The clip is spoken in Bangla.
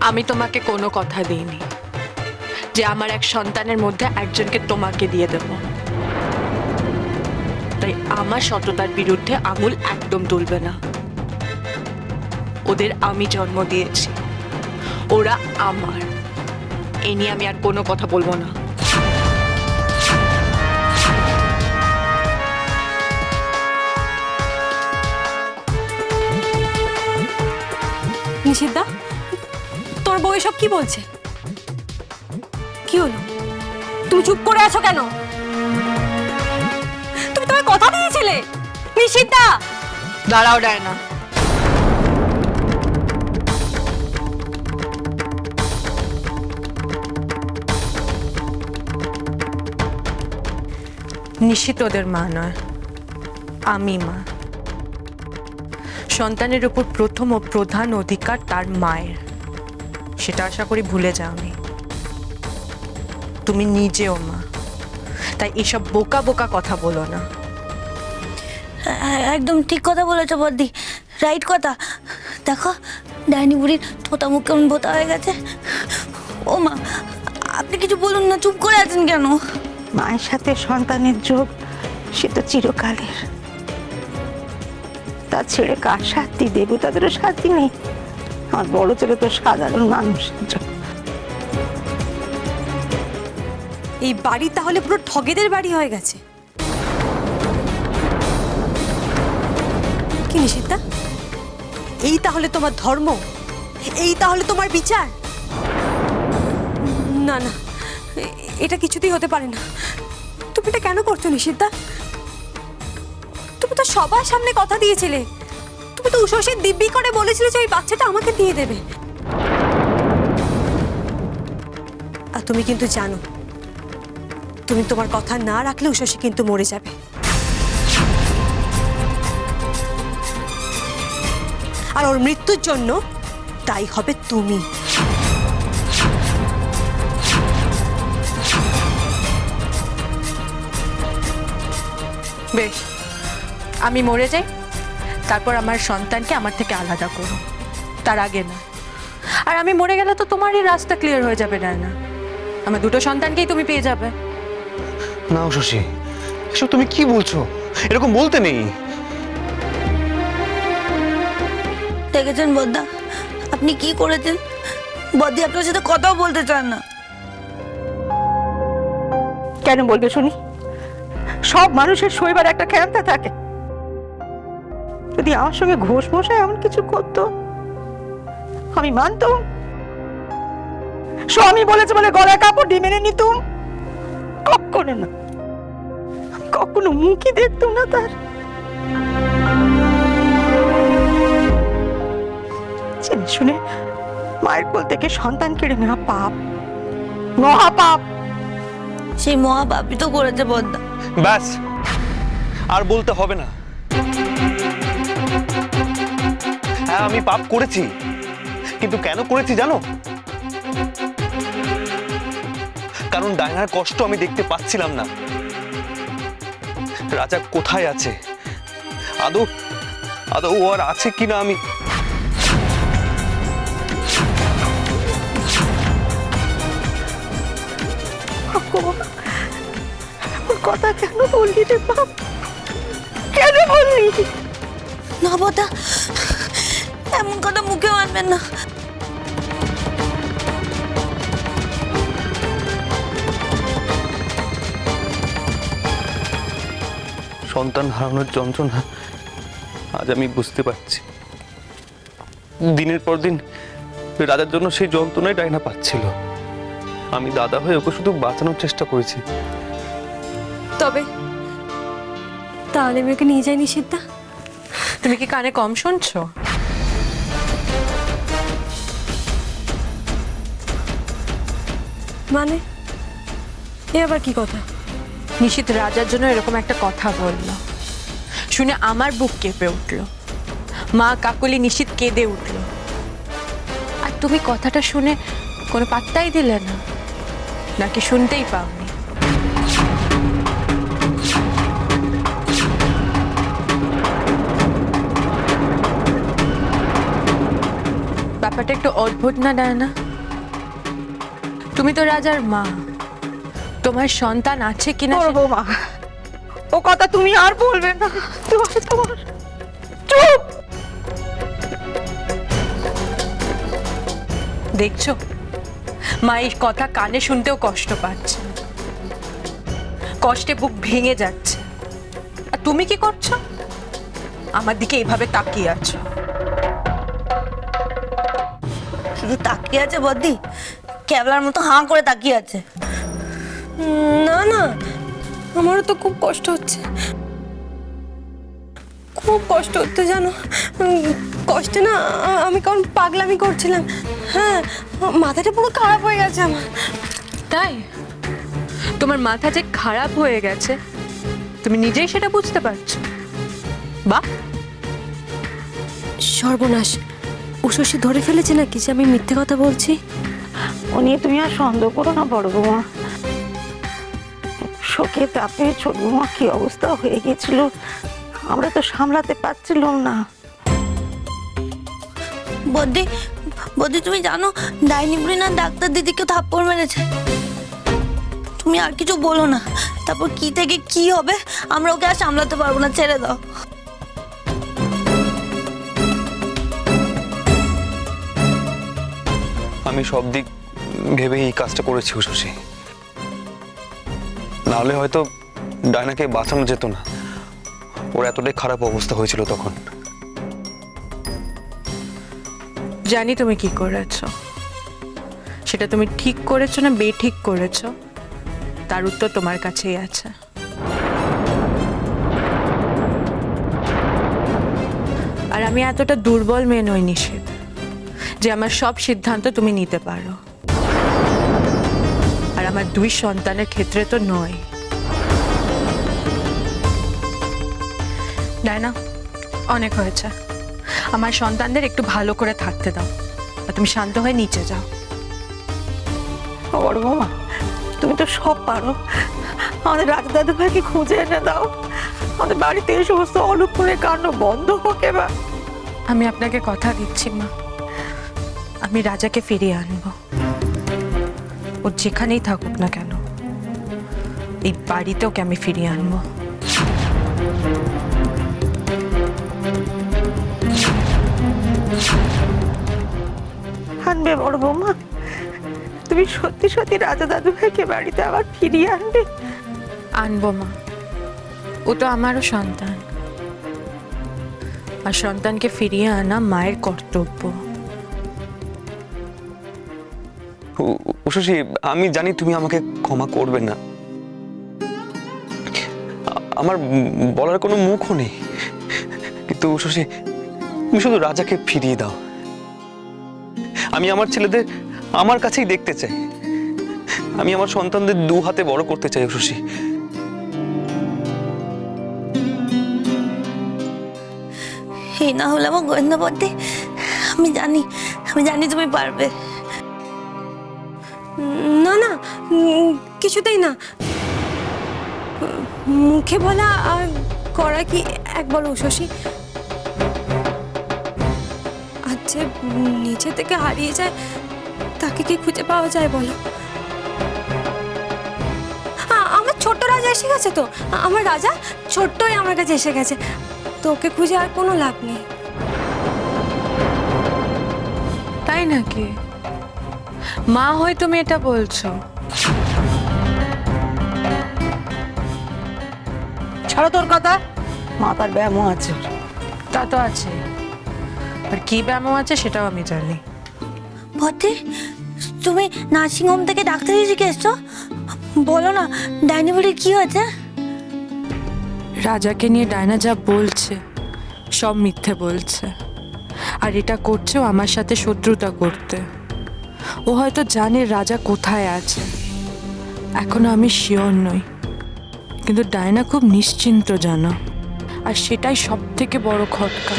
আমি তোমাকে কোনো কথা দিইনি যে আমার এক সন্তানের মধ্যে একজনকে তোমাকে দিয়ে দেব। তাই আমার সততার বিরুদ্ধে আঙুল একদম তুলবে না। ওদের আমি জন্ম দিয়েছি, ওরা আমার। এ নিয়ে আমি আর কোনো কথা বলবো না। নিশিতা, তোর বউ এসব কি বলছে? কি হলো? তুমি চুপ করে আছো কেন? তুমি তোমার কথা দিয়েছিলে। নিশিতা, দাঁড়াও ডায়না। নিশিত ওদের মা নয়, আমি মা। সন্তানের উপর প্রথম ও প্রধান অধিকার তার মায়ের, সেটা আশা করি ভুলে যাওনি। তুমি নিজেও মা, তাই এসব বোকা বোকা কথা বলো না। একদম ঠিক কথা বলেছো বদ্দি, রাইট কথা। দেখো ডাইনি বুড়ির থোতা মুখ কেমন ভোতা হয়ে গেছে। ও মা, আপনি কিছু বলুন না, চুপ করে আছেন কেন? মায়ের সাথে সন্তানের যোগ সে তো চিরকালের। তা ছেড়ে কার শান্তি দেব? তাদেরও শান্তি নেই। আমার বড় ছেলে তো সাধারণ মানুষের জন্য। এই বাড়ি তাহলে পুরো ঠগেদের বাড়ি হয়ে গেছে। কি নিশিতা, এই তাহলে তোমার ধর্ম? এই তাহলে তোমার বিচার? না না, এটা কিছুতেই হতে পারে না। তুমি এটা কেন করছো নিশিতা? তুমি তো সবার সামনে কথা দিয়েছিলে। তুমি তো উষসীর দিব্যি করে বলেছিলে যে ওই বাচ্চাটা আমাকে দিয়ে দেবে। আর তুমি কিন্তু জানো, তুমি তোমার কথা না রাখলে উষসী কিন্তু মরে যাবে। আর ওর মৃত্যুর জন্য তাই হবে তুমি। বেশ, আমি মরে যাই, তারপর আমার সন্তানকে আমার থেকে আলাদা করো, তার আগে না। আর আমি মরে গেলে তো তোমারই রাস্তা ক্লিয়ার হয়ে যাবে ডায়না। আমার দুটো সন্তানকেই তুমি পেয়ে যাবে। না শশী, এসব তুমি কি বলছো? এরকম বলতে নেই। দেখেছেন বদ্দা, আপনি কি করেছেন? বদ্দি আপনার সাথে কথাও বলতে চান না। কেন বলবে শুনি? সব মানুষের শৈবার একটা ক্ষমতা থাকে। যদি আমার সঙ্গে ঘোষ মশাই এমন কিছু করতো আমি মানতাম। স্বামী বলেছে বলে গলায় কাপড় দিয়ে মেনে নিতুম? কখনো না, আমি কখনো মুখই দেখতুম না তার। জেনে শুনে মায়ের কোল থেকে সন্তান কেড়ে নেওয়া পাপ, মহাপাপ। সেই মহাপাপই তো করেছে বদ্দা। ব্যাস, আর বলতে হবে না। হ্যাঁ, আমি পাপ করেছি, কিন্তু কেন করেছি জানো? কারণ ডায়নার কষ্ট আমি দেখতে পাচ্ছিলাম না। রাজা কোথায় আছে, আদৌ আদৌ ও আর আছে কিনা আমি কথা কেন বললি রে বাপ? কেন বললি? না বদ্দা, এমন কথা মুখে আনবেন না। সন্তান হারানোর যন্ত্রণা আজ আমি বুঝতে পারছি। দিনের পর দিন রাজার জন্য সেই যন্ত্রণাই ডায়না পাচ্ছিল। আমি দাদা হয়ে ওকে শুধু বাঁচানোর চেষ্টা করেছি। তবে তাহলে আমি ওকে নিয়ে যাই নিশিতা। তুমি কি কানে কম শুনছো? মানে এ আবার কি কথা? নিশিত রাজার জন্য এরকম একটা কথা বলল শুনে আমার বুক কেঁপে উঠল। মা কাকলি নিশিত কেঁদে উঠল। আর তুমি কথাটা শুনে কোনো পাত্তাই দিলে না, নাকি শুনতেই পাওনি? ব্যাপারটা একটু অদ্ভুত না ডায়না? তুমি তো রাজার মা, তোমার সন্তান আছে কিনা ওর বৌমা, ও কথা তুমি আর বলবে না। তোমার চুপ। দেখছো মা এই কথা কানে শুনতেও কষ্ট পাচ্ছে, কষ্টে বুক ভেঙে যাচ্ছে। আর তুমি কি করছো? আমার দিকে এইভাবে তাকিয়ে আছো। শুধু তাকিয়ে আছে বদ্দি, ক্যাবলার মতো হাঁ করে তাকিয়ে আছে। না না, আমারও তো খুব কষ্ট হচ্ছে, খুব কষ্ট হচ্ছে জানো। কষ্টে না আমি কারণ পাগলামি করছিলাম। হ্যাঁ, মাথাটা পুরো খারাপ হয়ে গেছে আমার। তাই তোমার মাথা যে খারাপ হয়ে গেছে তুমি নিজেই সেটা বুঝতে পারছো? বাহ, সর্বনাশ, উষসী ধরে ফেলেছে নাকি যে আমি মিথ্যে কথা বলছি? ও নিয়ে তুমি আর সন্দেহ করো না বড় বৌমা। শোকে তাপে ছোট বৌমা কি অবস্থা হয়ে গেছিল, আমরা তো সামলাতে পারছিলাম না। বদ্দি, বদ্দি তুমি জানো ডাইনি বুড়ি না ডাক্তার দিদিকে থাপ্পড় মেরেছে। তুমি আর কিছু বলো না, তারপর কি থেকে কি হবে আমরা ওকে আর সামলাতে পারবো না, ছেড়ে দাও। আমি সব দিক ভেবে এই কাজটা করেছি উষসী, নাহলে হয়তো ডায়নাকে বাঁচানো যেত না। ওর এতটাই খারাপ অবস্থা হয়েছিল তখন। জানি তুমি কি করেছো, সেটা তুমি ঠিক করেছো না বেঠিক করেছো তার উত্তর তোমার কাছেই আছে। আর আমি এতটা দুর্বল মেয়ে নই নিষেধ যে আমার সব সিদ্ধান্ত তুমি নিতে পারো, আর আমার 2 সন্তানের ক্ষেত্রে তো নয়। ডায়না, অনেক হয়েছে, আমার সন্তানদের একটু ভালো করে থাকতে দাও, আর তুমি শান্ত হয়ে নিচে যাও। বড় বৌমা, তুমি তো সব পারো, আমাদের রাজা দাদু ভাইকে খুঁজে এনে দাও, আমাদের বাড়িতে এই সমস্ত অলক্ষণের কাণ্ড বন্ধ হোক এবার। আমি আপনাকে কথা দিচ্ছি মা, আমি রাজাকে ফিরিয়ে আনবো। ও যেখানেই থাকুক না কেন, এই বাড়িতে ওকে আমি ফিরিয়ে আনবো। আনবে বড় বৌমা, তুমি সত্যি সত্যি রাজা দাদু ভাইকে বাড়িতে আবার ফিরিয়ে আনবে? আনবো মা, ও তো আমারও সন্তান, আর সন্তানকে ফিরিয়ে আনা মায়ের কর্তব্য। উষসী, আমি জানি তুমি আমাকে ক্ষমা করবে না, আমার বলার কোনো মুখও নেই, কিন্তু উষসী তুমি শুধু রাজাকে ফিরিয়ে দাও। আমি আমার ছেলেদের আমার কাছেই দেখতে চাই, আমি আমার সন্তানদের 2 হাতে বড় করতে চাই উষসী। এই না হলে আমার গোয়েন্দা বদ্দি, আমি জানি তুমি পারবে। না না, কিছুতেই না। মুখে বলা আর করা কি একবার উষসী? আর যে নিচে থেকে হারিয়ে যায় তাকে কি খুঁজে পাওয়া যায় বলো? আমার ছোট্ট রাজা এসে গেছে তো, আমার রাজা ছোট্টই আমার কাছে এসে গেছে, তো ওকে খুঁজে আর কোনো লাভ নেই। তাই নাকি? মা হয়ে তুমি এটা বলছো? ছাড়ো তোর কথা, মাথার ব্যায়ামও আছে। তা তো আছে, আর কি ব্যামো আছে সেটাও আমি জানি। বদ্দি, তুমি নার্সিংহোম থেকে ডাক্তারি শিখে এসছো, বলো না ডাইনি বুড়ির কি হয়েছে? রাজাকে নিয়ে ডায়না যা বলছে সব মিথ্যে বলছে, আর এটা করছেও আমার সাথে শত্রুতা করতে। ও হয়তো জানে রাজা কোথায় আছে, এখনো আমি শিওর নই, কিন্তু ডায়না খুব নিশ্চিন্ত জানো, আর সেটাই সব থেকে বড় খটকা।